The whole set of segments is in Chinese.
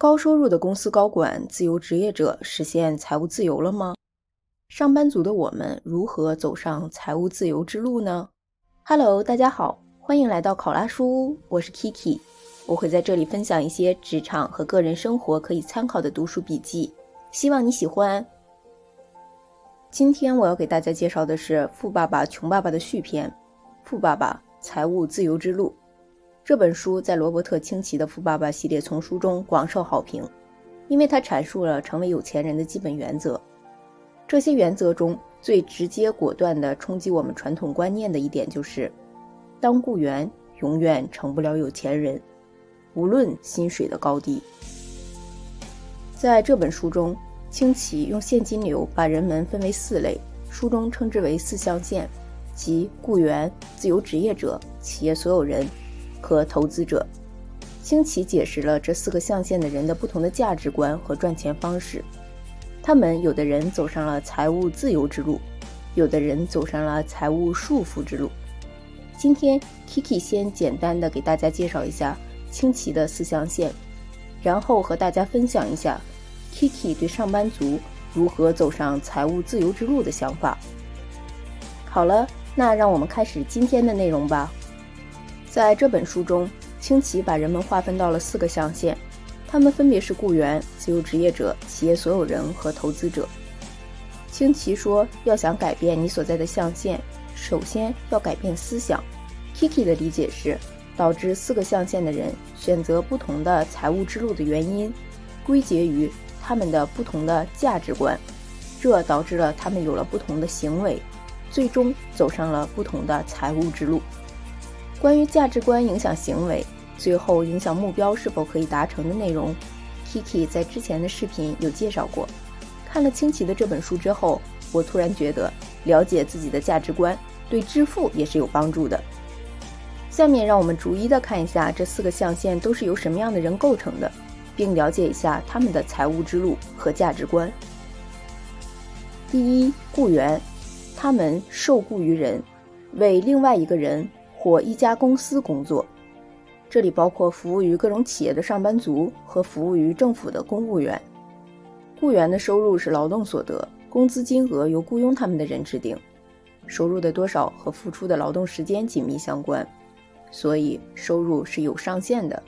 高收入的公司高管、自由职业者实现财务自由了吗？上班族的我们如何走上财务自由之路呢？ Hello， 大家好，欢迎来到考拉书屋，我是 Kiki， 我会在这里分享一些职场和个人生活可以参考的读书笔记，希望你喜欢。今天我要给大家介绍的是《富爸爸穷爸爸》的续篇《富爸爸财务自由之路》。这本书在罗伯特清崎的《富爸爸》系列丛书中广受好评，因为它阐述了成为有钱人的基本原则。这些原则中最直接果断地冲击我们传统观念的一点就是，当雇员永远成不了有钱人，无论薪水的高低。在这本书中，清崎用现金流把人们分为4类，书中称之为4象限，即雇员、自由职业者、企业所有人和投资者。清崎解释了这4个象限的人的不同的价值观和赚钱方式。他们有的人走上了财务自由之路，有的人走上了财务束缚之路。今天 Kiki 先简单的给大家介绍一下清崎的4象限，然后和大家分享一下 Kiki 对上班族如何走上财务自由之路的想法。好了，那让我们开始今天的内容吧。在这本书中，清崎把人们划分到了4个象限，他们分别是雇员、自由职业者、企业所有人和投资者。清崎说，要想改变你所在的象限，首先要改变思想。Kiki 的理解是，导致4个象限的人选择不同的财务之路的原因，归结于他们的不同的价值观，这导致了他们有了不同的行为，最终走上了不同的财务之路。关于价值观影响行为，最后影响目标是否可以达成的内容， Kiki 在之前的视频有介绍过。看了清崎的这本书之后，我突然觉得了解自己的价值观对致富也是有帮助的。下面让我们逐一的看一下这4个象限都是由什么样的人构成的，并了解一下他们的财务之路和价值观。第一，雇员，他们受雇于人，为另外一个人或一家公司工作，这里包括服务于各种企业的上班族和服务于政府的公务员。雇员的收入是劳动所得，工资金额由雇佣他们的人制定，收入的多少和付出的劳动时间紧密相关，所以收入是有上限的。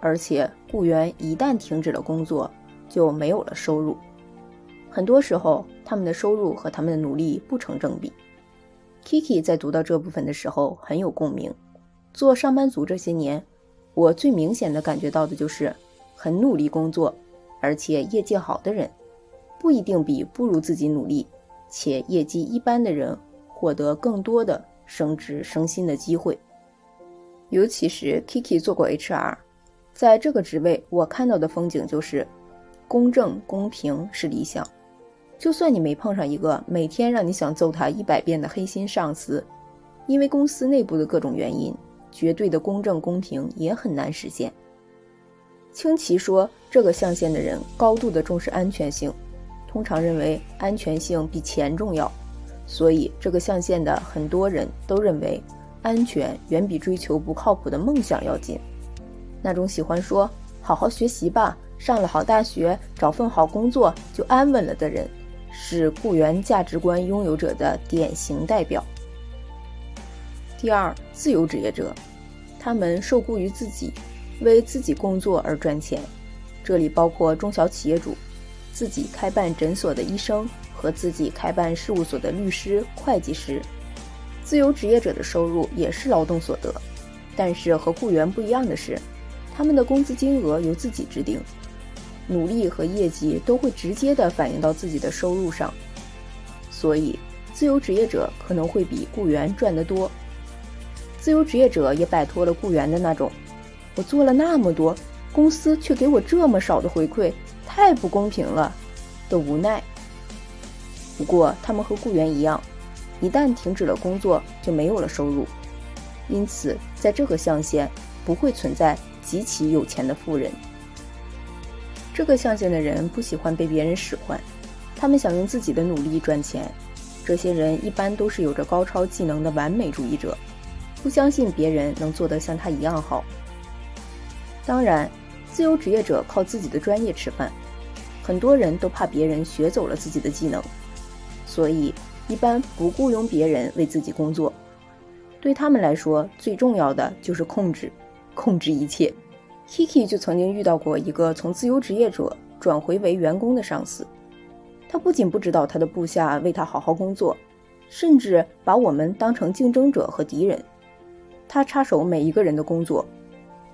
而且雇员一旦停止了工作，就没有了收入。很多时候，他们的收入和他们的努力不成正比。Kiki 在读到这部分的时候很有共鸣。做上班族这些年，我最明显的感觉到的就是很努力工作，而且业绩好的人，不一定比不如自己努力且业绩一般的人获得更多的升职升薪的机会。尤其是 Kiki 做过 HR， 在这个职位我看到的风景就是公正公平是理想。就算你没碰上一个每天让你想揍他100遍的黑心上司，因为公司内部的各种原因，绝对的公正公平也很难实现。清崎说，这个象限的人高度的重视安全性，通常认为安全性比钱重要，所以这个象限的很多人都认为安全远比追求不靠谱的梦想要紧。那种喜欢说好好学习吧，上了好大学，找份好工作就安稳了的人，是雇员价值观拥有者的典型代表。第二，自由职业者，他们受雇于自己，为自己工作而赚钱，这里包括中小企业主、自己开办诊所的医生和自己开办事务所的律师、会计师。自由职业者的收入也是劳动所得，但是和雇员不一样的是，他们的工资金额由自己制定，努力和业绩都会直接地反映到自己的收入上，所以自由职业者可能会比雇员赚得多。自由职业者也摆脱了雇员的那种我做了那么多，公司却给我这么少的回馈，太不公平了的无奈。不过他们和雇员一样，一旦停止了工作就没有了收入，因此在这个象限不会存在极其有钱的富人。这个象限的人不喜欢被别人使唤，他们想用自己的努力赚钱。这些人一般都是有着高超技能的完美主义者，不相信别人能做得像他一样好。当然，自由职业者靠自己的专业吃饭，很多人都怕别人学走了自己的技能，所以一般不雇佣别人为自己工作。对他们来说，最重要的就是控制一切。Kiki 就曾经遇到过一个从自由职业者转回为员工的上司，他不仅不指导他的部下为他好好工作，甚至把我们当成竞争者和敌人。他插手每一个人的工作，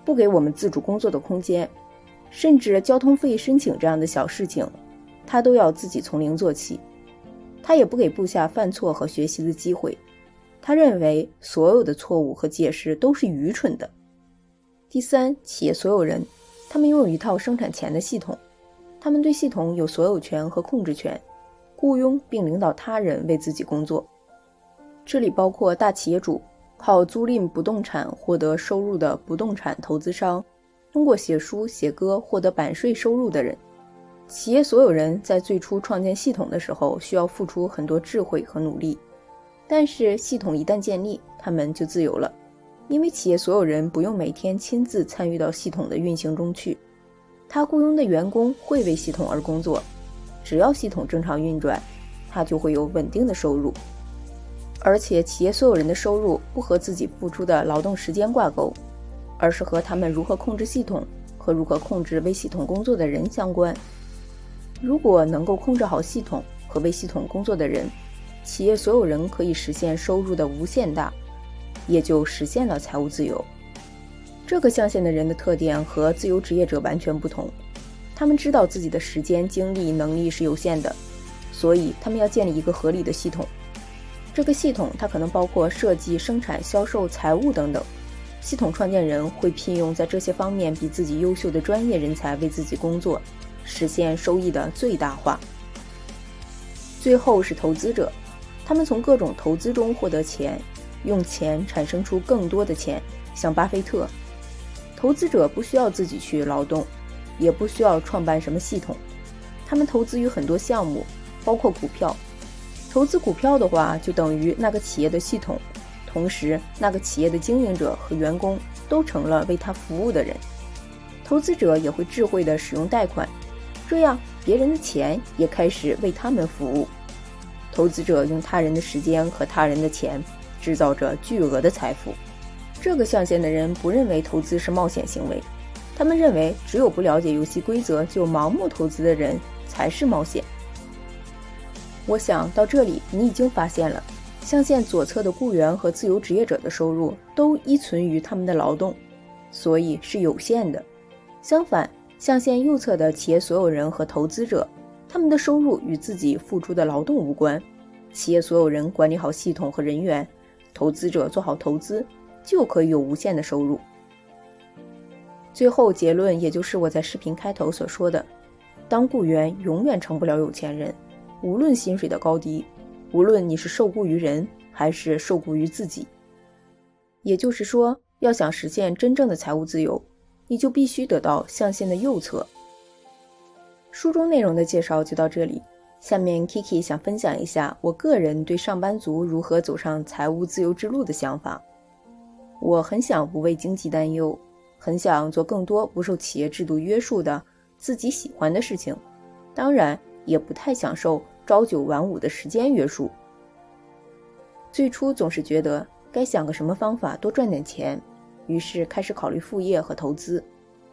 不给我们自主工作的空间，甚至交通费申请这样的小事情，他都要自己从零做起。他也不给部下犯错和学习的机会，他认为所有的错误和解释都是愚蠢的。第三，企业所有人，他们拥有一套生产钱的系统，他们对系统有所有权和控制权，雇佣并领导他人为自己工作。这里包括大企业主，靠租赁不动产获得收入的不动产投资商，通过写书写歌获得版税收入的人。企业所有人在最初创建系统的时候需要付出很多智慧和努力，但是系统一旦建立，他们就自由了，因为企业所有人不用每天亲自参与到系统的运行中去，他雇佣的员工会为系统而工作，只要系统正常运转，他就会有稳定的收入。而且企业所有人的收入不和自己付出的劳动时间挂钩，而是和他们如何控制系统和如何控制为系统工作的人相关。如果能够控制好系统和为系统工作的人，企业所有人可以实现收入的无限大，也就实现了财务自由。这个象限的人的特点和自由职业者完全不同，他们知道自己的时间、精力、能力是有限的，所以他们要建立一个合理的系统。这个系统它可能包括设计、生产、销售、财务等等。系统创建人会聘用在这些方面比自己优秀的专业人才为自己工作，实现收益的最大化。最后是投资者，他们从各种投资中获得钱，用钱产生出更多的钱，像巴菲特。投资者不需要自己去劳动，也不需要创办什么系统，他们投资于很多项目，包括股票。投资股票的话，就等于那个企业的系统，同时那个企业的经营者和员工都成了为他服务的人。投资者也会智慧地使用贷款，这样别人的钱也开始为他们服务。投资者用他人的时间和他人的钱，制造着巨额的财富。这个象限的人不认为投资是冒险行为，他们认为只有不了解游戏规则就盲目投资的人才是冒险。我想到这里你已经发现了，象限左侧的雇员和自由职业者的收入都依存于他们的劳动，所以是有限的。相反，象限右侧的企业所有人和投资者，他们的收入与自己付出的劳动无关。企业所有人管理好系统和人员，投资者做好投资，就可以有无限的收入。最后结论，也就是我在视频开头所说的，当雇员永远成不了有钱人，无论薪水的高低，无论你是受雇于人还是受雇于自己。也就是说，要想实现真正的财务自由，你就必须得到象限的右侧。书中内容的介绍就到这里，下面 Kiki 想分享一下我个人对上班族如何走上财务自由之路的想法。我很想不为经济担忧，很想做更多不受企业制度约束的自己喜欢的事情，当然也不太享受朝九晚五的时间约束。最初总是觉得该想个什么方法多赚点钱，于是开始考虑副业和投资，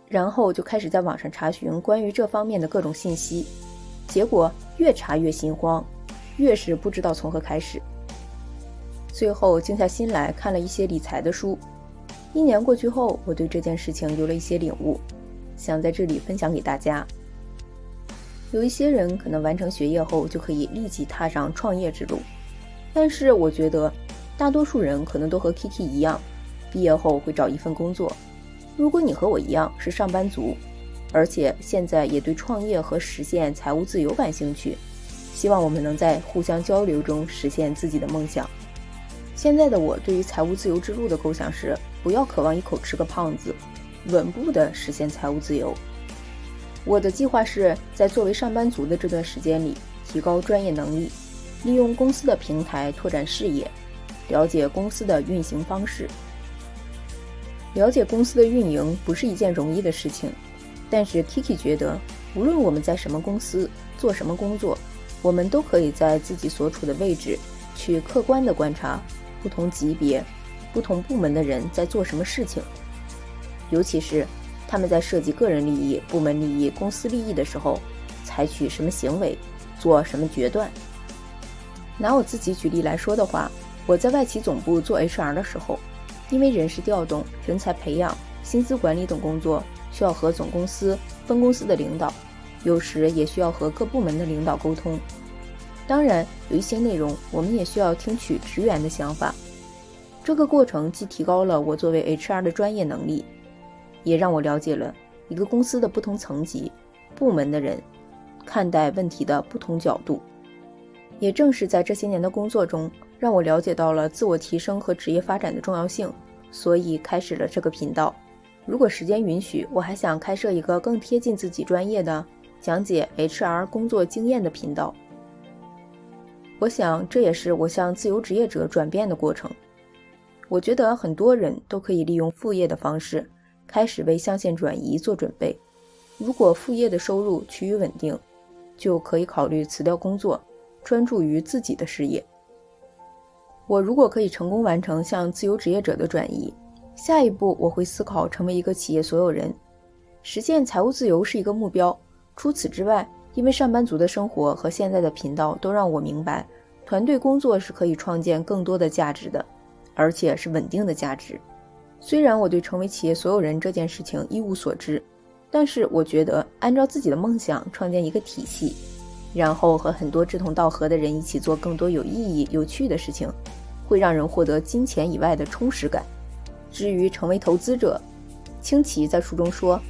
然后就开始在网上查询关于这方面的各种信息，结果越查越心慌，越是不知道从何开始。最后静下心来看了一些理财的书，1年过去后，我对这件事情有了一些领悟，想在这里分享给大家。有一些人可能完成学业后就可以立即踏上创业之路，但是我觉得大多数人可能都和 Kiki 一样，毕业后会找一份工作。如果你和我一样是上班族，而且现在也对创业和实现财务自由感兴趣，希望我们能在互相交流中实现自己的梦想。现在的我对于财务自由之路的构想是，不要渴望一口吃个胖子，稳步地实现财务自由。我的计划是在作为上班族的这段时间里，提高专业能力，利用公司的平台拓展视野，了解公司的运行方式。了解公司的运营不是一件容易的事情，但是 Kiki 觉得，无论我们在什么公司做什么工作，我们都可以在自己所处的位置去客观地观察不同级别、不同部门的人在做什么事情，尤其是他们在涉及个人利益、部门利益、公司利益的时候，采取什么行为，做什么决断。拿我自己举例来说的话，我在外企总部做 HR 的时候，因为人事调动、人才培养、薪资管理等工作需要和总公司、分公司的领导，有时也需要和各部门的领导沟通。当然，有一些内容我们也需要听取职员的想法。这个过程既提高了我作为 HR 的专业能力，也让我了解了一个公司的不同层级、部门的人看待问题的不同角度。也正是在这些年的工作中，让我了解到了自我提升和职业发展的重要性，所以开始了这个频道。如果时间允许，我还想开设一个更贴近自己专业的讲解 HR 工作经验的频道。我想这也是我向自由职业者转变的过程。我觉得很多人都可以利用副业的方式开始为象限转移做准备。如果副业的收入趋于稳定，就可以考虑辞掉工作，专注于自己的事业。我如果可以成功完成向自由职业者的转移，下一步我会思考成为一个企业所有人。实现财务自由是一个目标，除此之外，因为上班族的生活和现在的频道都让我明白，团队工作是可以创建更多的价值的，而且是稳定的价值。虽然我对成为企业所有人这件事情一无所知，但是我觉得按照自己的梦想创建一个体系，然后和很多志同道合的人一起做更多有意义、有趣的事情，会让人获得金钱以外的充实感。至于成为投资者，清奇在书中说，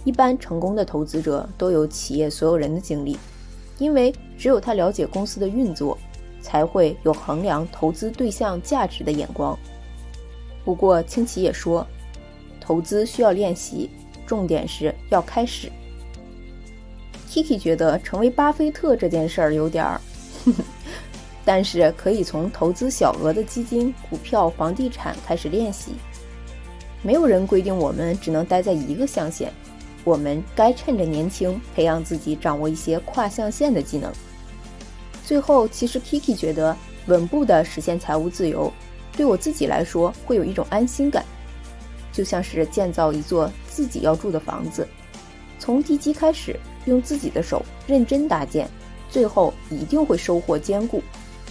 一般成功的投资者都有企业所有人的经历，因为只有他了解公司的运作，才会有衡量投资对象价值的眼光。不过清奇也说，投资需要练习，重点是要开始。Kiki 觉得成为巴菲特这件事儿有点但是可以从投资小额的基金、股票、房地产开始练习。没有人规定我们只能待在一个象限，我们该趁着年轻培养自己掌握一些跨象限的技能。最后，其实 Kiki 觉得稳步的实现财务自由，对我自己来说会有一种安心感，就像是建造一座自己要住的房子，从地基开始，用自己的手认真搭建，最后一定会收获坚固。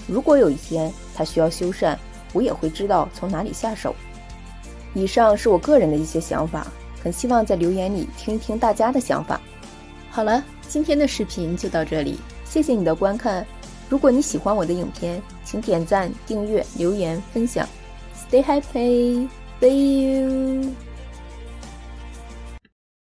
如果有一天它需要修缮，我也会知道从哪里下手。以上是我个人的一些想法，很希望在留言里听一听大家的想法。好了，今天的视频就到这里，谢谢你的观看。如果你喜欢我的影片，请点赞、订阅、留言、分享。Stay happy, see you.